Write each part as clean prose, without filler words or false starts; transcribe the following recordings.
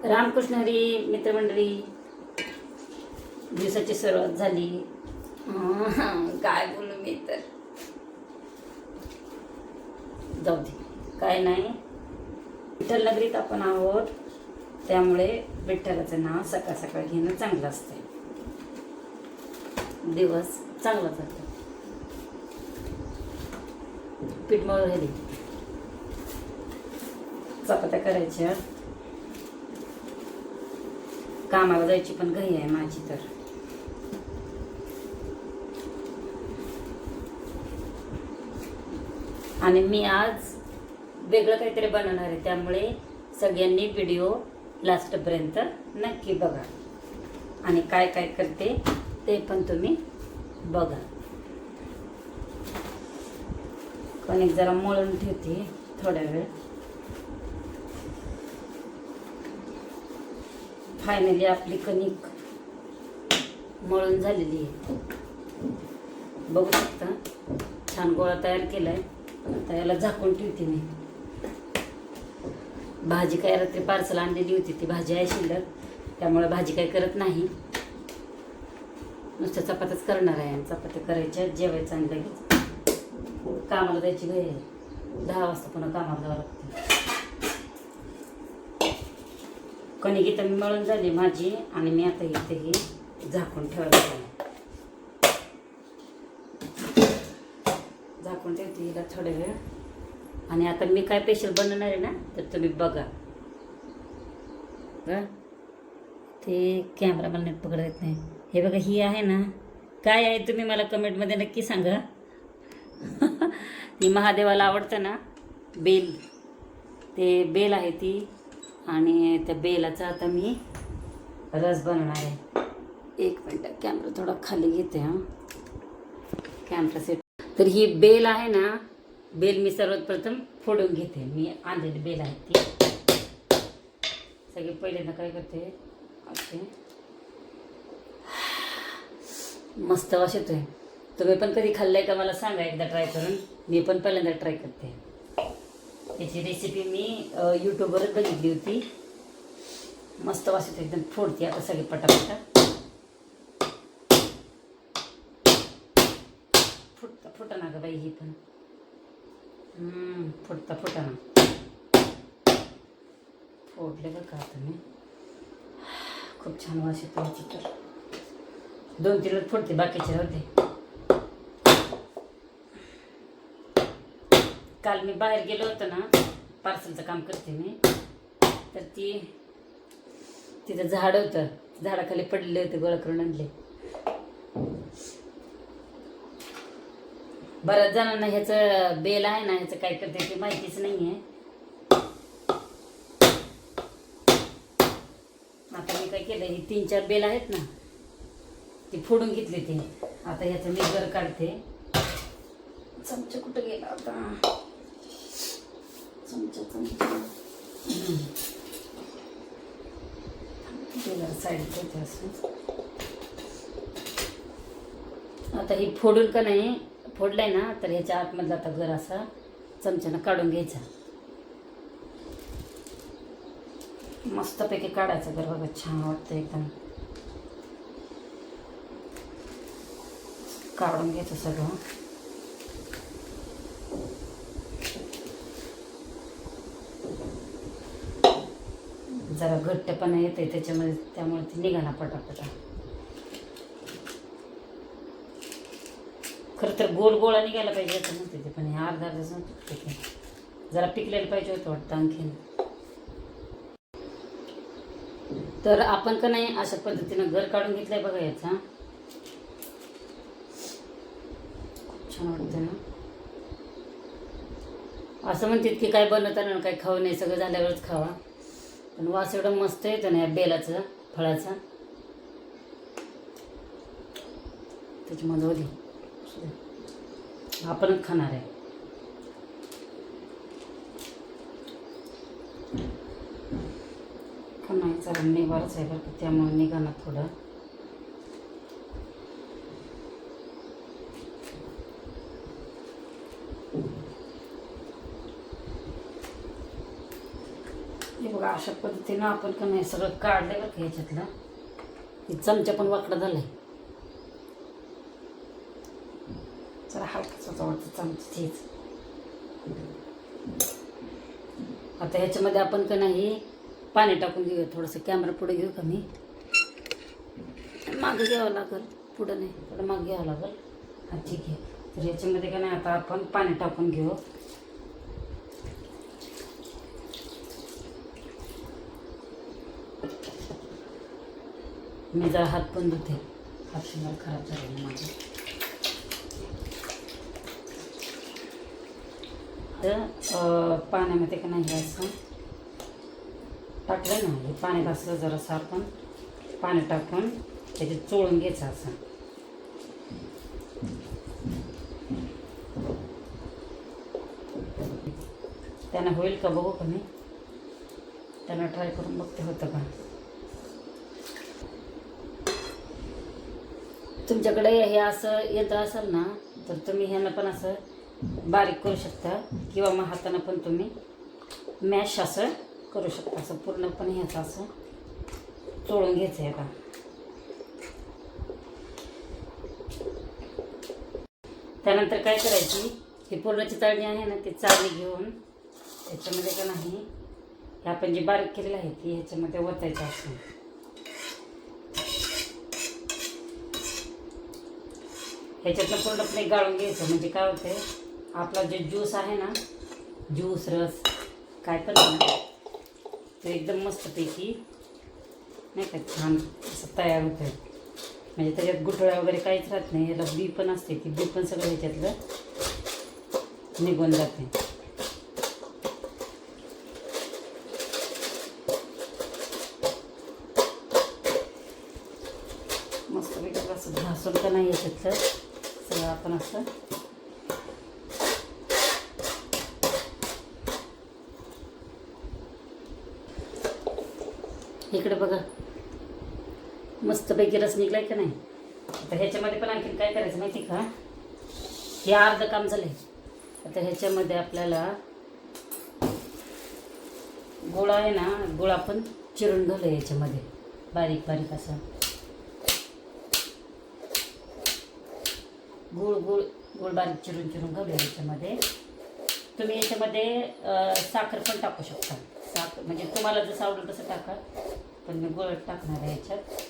रामकृष्ण हरी मित्रमंडळी, दिवसाची सुरुवात झाली. काय बोलू मी तर, जाऊ दे, काय नाही. विठ्ठल नगरीत आपण आहोत, त्यामुळे विठ्ठलाचं नाव सकाळ सकाळ घेणं चांगलं असतं. दिवस चांगला जातो. पीठ मळून राहिली, चपात्या करायच्या. कामाला जायची पण घाई आहे माझी. तर आणि मी आज वेगळं काहीतरी बनवणार आहे, त्यामुळे सगळ्यांनी व्हिडिओ लास्टपर्यंत नक्की बघा. आणि काय काय करते ते पण तुम्ही बघा. कणिक जरा मळून ठेवते थोड्या वेळ. फायनली आपली कणिक मळून झालेली आहे. बघू शकता, छान गोळा तयार केलाय. आता याला झाकून ठेवते मी. भाजी काय रात्री पार्सल आणलेली होती, ती भाजी आहे शिल्लक, त्यामुळे भाजी काय करत नाही. नुसत्या चपात्याच करणार आहे. चपात्या करायच्या, जेवायचं आणि लगेच कामाला जायची घाई आहे. 10 वाजता पुन्हा कामाला जावं लागतं. कणिक इथं मी मळून झाली माझी, आणि मी आता इथे ही झाकून ठेवायला झाकून ठेवते हिला थोड्या वेळ. आणि आता मी काय स्पेशल बनवणार आहे ना, तर तुम्ही बघा. ते कॅमेरा मला नेट पकडत येत नाही. हे बघा, ही आहे ना, काय आहे तुम्ही मला कमेंटमध्ये नक्की सांगा. ती महादेवाला आवडतं ना बेल, ते बेल आहे ती. आणि त्या बेलाचा आता मी रस बनवणार आहे. एक मिनटं, कॅमेरा थोडा खाली घेते. Camera set. तर ही बेल आहे ना, बेल मी सर्वात प्रथम फोडून घेते. मी आणलेली बेल आहे ती. सगळे पहिल्यांदा काय करते, असे मस्त वास येतोय. तुम्ही पण कधी खाल्लंय का मला सांगा एकदा ट्राय करून. मी पण पहिल्यांदा ट्राय करते. याची रेसिपी मी यूट्यूबवरच बघितली होती. मस्त वास येतो एकदम. फोडते आता सगळे पटापटा. फुटा ना ग बाई ही पण. फुटा ना. फोडले बघ का आता मी. खूप छान वास येतो याची. तर 2-3 फोडते, बाकीचे होते. काल मी बाहेर गेलो होतो ना, पार्सलचं काम करते मी. तर तिथं झाड होतं, झाडाखाली पडलेले होते, गोळा करून आणले. बऱ्याच जणांना ह्याचं बेल आहे ना, ह्याचं काय करते ते माहितीच नाही आहे. आता मी काय केलं, ही 3-4 बेल आहेत ना, ती फोडून घेतली. ती आता ह्याचं मी गर काढते. चमचा कुठं गेला आता, चमचा साईड ठेवते असं. आता ही फोडून का नाही, फोडलाय ना, तर ह्याच्या आतमधला आता गर असा चमच्यानं काढून घ्यायचा. मस्तपैकी काढायचा गर. बघा, छान वाटतं एकदम. काढून घ्यायचं सगळं. जरा घट्टपणा येते त्याच्यामध्ये, त्यामुळे ती निघाला पटापटा. खरं तर गोल गोळा निघायला पाहिजे असं म्हणते ते, पण हे अर्धा तुटते. जरा पिकलेलं पाहिजे होतं वाटतं आणखीन. तर आपण का नाही अशा पद्धतीनं घर काढून घेतलंय बघा याचा. खूप छान वाटतं ना. असं म्हणतात की काय बनवताना काही खाऊ नाही, सगळं झाल्यावरच खावा. पण वास एवढं मस्त येतो ना या बेलाचं, फळाचा. त्याच्यामध्ये होती आपणच खाणार आहे. खाण्याचा निवारच आहे बरं का, त्यामुळे निघाणार थोडं. हे बघा अशा पद्धतीनं आपण का नाही सगळं काढलं बरं का ह्याच्यातलं. हे चमचा पण वाकडा झालाय. जरा हलकाच वाटतं चमचा तेच. आता ह्याच्यामध्ये आपण का नाही पाणी टाकून घेऊया थोडंसं. कॅमेरा पुढे घेऊ का मी? मागं घ्यावं लागेल, पुढं नाही, पुढं मागं घ्यावं लागेल. हा ठीक आहे. तर याच्यामध्ये का नाही आता आपण पाणी टाकून घेऊ. मी जरा हात पण धुते, हात मला खराब झाले माझे. तर पाण्यामध्ये का नाही असं टाकलं ना, हे पाण्यात असं जरासं आपण पाणी टाकून त्याच्यात चोळून घ्यायचं असं. त्यानं होईल का बघू का मी? त्यांना ट्राय करून बघते होतं का. तुमच्याकडे हे असं येतं असेल ना तर तुम्ही ह्यानं पण असं बारीक करू शकता किंवा मग हातानं पण तुम्ही मॅश असं करू शकता. असं पूर्णपणे ह्याचं असं चोळून घ्यायचं आहे. आता त्यानंतर काय करायची, ही पूर्णाची चाळणी आहे ना, ती चाळणी घेऊन त्याच्यामध्ये का नाही हे आपण जे बारीक केलेलं आहे ती ह्याच्यामध्ये ओतायचं असं. ह्याच्यातनं पूर्णपणे गाळून घ्यायचं. म्हणजे काय होते, आपला जे ज्यूस आहे ना, ज्यूस रस काय पण ना, ते एकदम मस्तपैकी नाही का छान असं तयार होतं. म्हणजे त्याच्यात गुठळ्या वगैरे काहीच राहत नाही. ह्याला बी पण असते, ती बी पण सगळं ह्याच्यातलं निघून जाते. मस्तपैकी असं घासून का नाही ह्याच्यातलं सगळं आपण असं इकडे बघा मस्तपैकी रस निघलाय का नाही. आता ह्याच्यामध्ये पण आणखीन काय करायचं माहिती का, हे अर्धं काम झालंय. आता ह्याच्यामध्ये आपल्याला गुळ आहे ना, गुळ आपण चिरून घालूया ह्याच्यामध्ये बारीक बारीक असं. गुळ गुळ गुळ बारीक चिरून चिरून घालूया ह्याच्यामध्ये. तुम्ही याच्यामध्ये साखर पण टाकू शकता. साखर म्हणजे तुम्हाला जसं आवडेल तसं टाका, पण मी गुळ टाकणार आहे ह्याच्यात.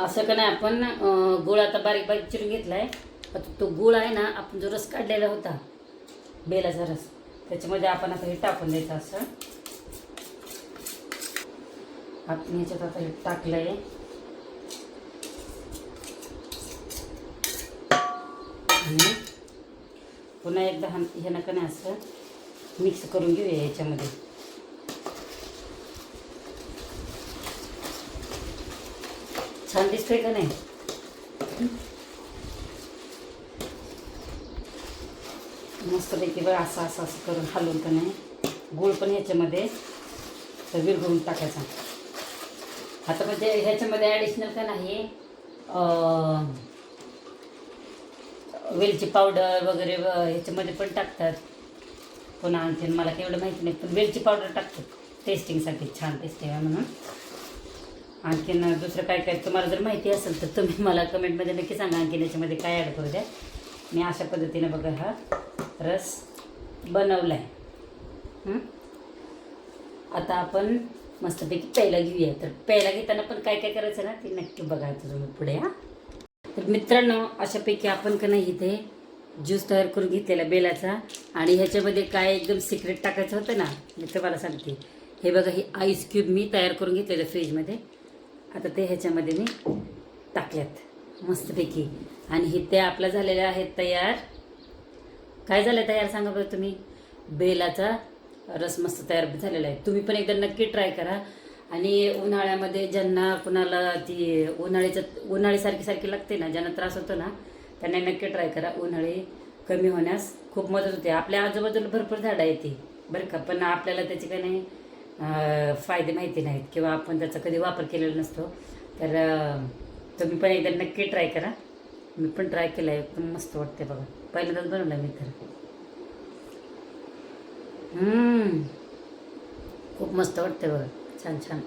असं का नाही आपण गुळ आता बारीक बारीक चिरून घेतला आहे. आता तो गुळ आहे ना, आपण जो रस काढलेला होता बेलाचा रस, त्याच्यामध्ये आपण आता हे टाकून द्यायचं असं. आपण ह्याच्यात आता हे टाकलं आहे आणि पुन्हा एकदा ह्यानं का नाही असं मिक्स करून घेऊया ह्याच्यामध्ये. छान दिसतंय का नाही? मस्तपैकी बघ असं असं असं करून हलवून का नाही गुळ पण ह्याच्यामध्ये विरघळून टाकायचा. आता म्हणजे ह्याच्यामध्ये ॲडिशनल का नाही वेलची पावडर वगैरे ह्याच्यामध्ये पण टाकतात. पुन्हा आणखीन मला काही एवढं माहिती नाही, पण वेलची पावडर टाकतात टेस्टिंगसाठी, छान टेस्टिंग आहे म्हणून. आणखीन दुसरं काय काय तुम्हाला जर माहिती असेल तर तुम्ही मला कमेंटमध्ये नक्की सांगा. आणखीन याच्यामध्ये काय ॲड करू द्या. मी अशा पद्धतीने बघा हा रस बनवला आहे. आता आपण मस्तपैकी प्यायला घेऊया. तर प्यायला घेताना पण काय काय करायचं ना ते नक्की बघायचं तुम्ही पुढे. तर मित्रांनो, अशापैकी आपण का नाही इथे ज्यूस तयार करून घेतलेला बेलाचा. आणि ह्याच्यामध्ये काय एकदम सिक्रेट टाकायचं होतं ना, मी तुम्हाला सांगते. हे बघा, ही आईस क्यूब मी तयार करून घेतलेलं फ्रीजमध्ये. आता ते ह्याच्यामध्ये मी टाकल्यात मस्तपैकी. आणि हे ते आपल्या झालेल्या आहेत तयार. काय झालं तयार सांगा बरं तुम्ही? बेलाचा रस मस्त तयार झालेला आहे. तुम्ही पण एकदा नक्की ट्राय करा. आणि उन्हाळ्यामध्ये ज्यांना कुणाला ती उन्हाळी सारखी लागते ना, ज्यांना त्रास होतो ना, त्यांना नक्की ट्राय करा. उन्हाळी कमी होण्यास खूप मदत होते. आपल्या आजूबाजूला भरपूर झाडं येते बरं का, पण आपल्याला त्याचे काही नाही फायदे माहिती नाहीत किंवा आपण त्याचा कधी वापर केलेला नसतो. तर तुम्ही पण एकदा नक्की ट्राय करा. मी पण ट्राय केलं आहे, एकदम मस्त वाटते बघा. पहिल्यांदाच बनवलं मी. तर खूप मस्त वाटते बघा. छान छान.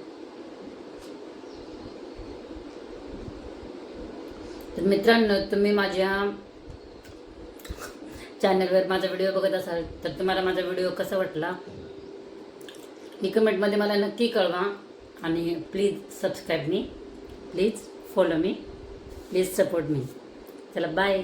तर मित्रांनो, तुम्ही माझ्या चॅनलवर माझा व्हिडिओ बघत असाल तर तुम्हाला माझा व्हिडिओ कसा वाटला ही कमेंटमध्ये मला नक्की कळवा. आणि please subscribe me, please follow me, please support me. चला बाय.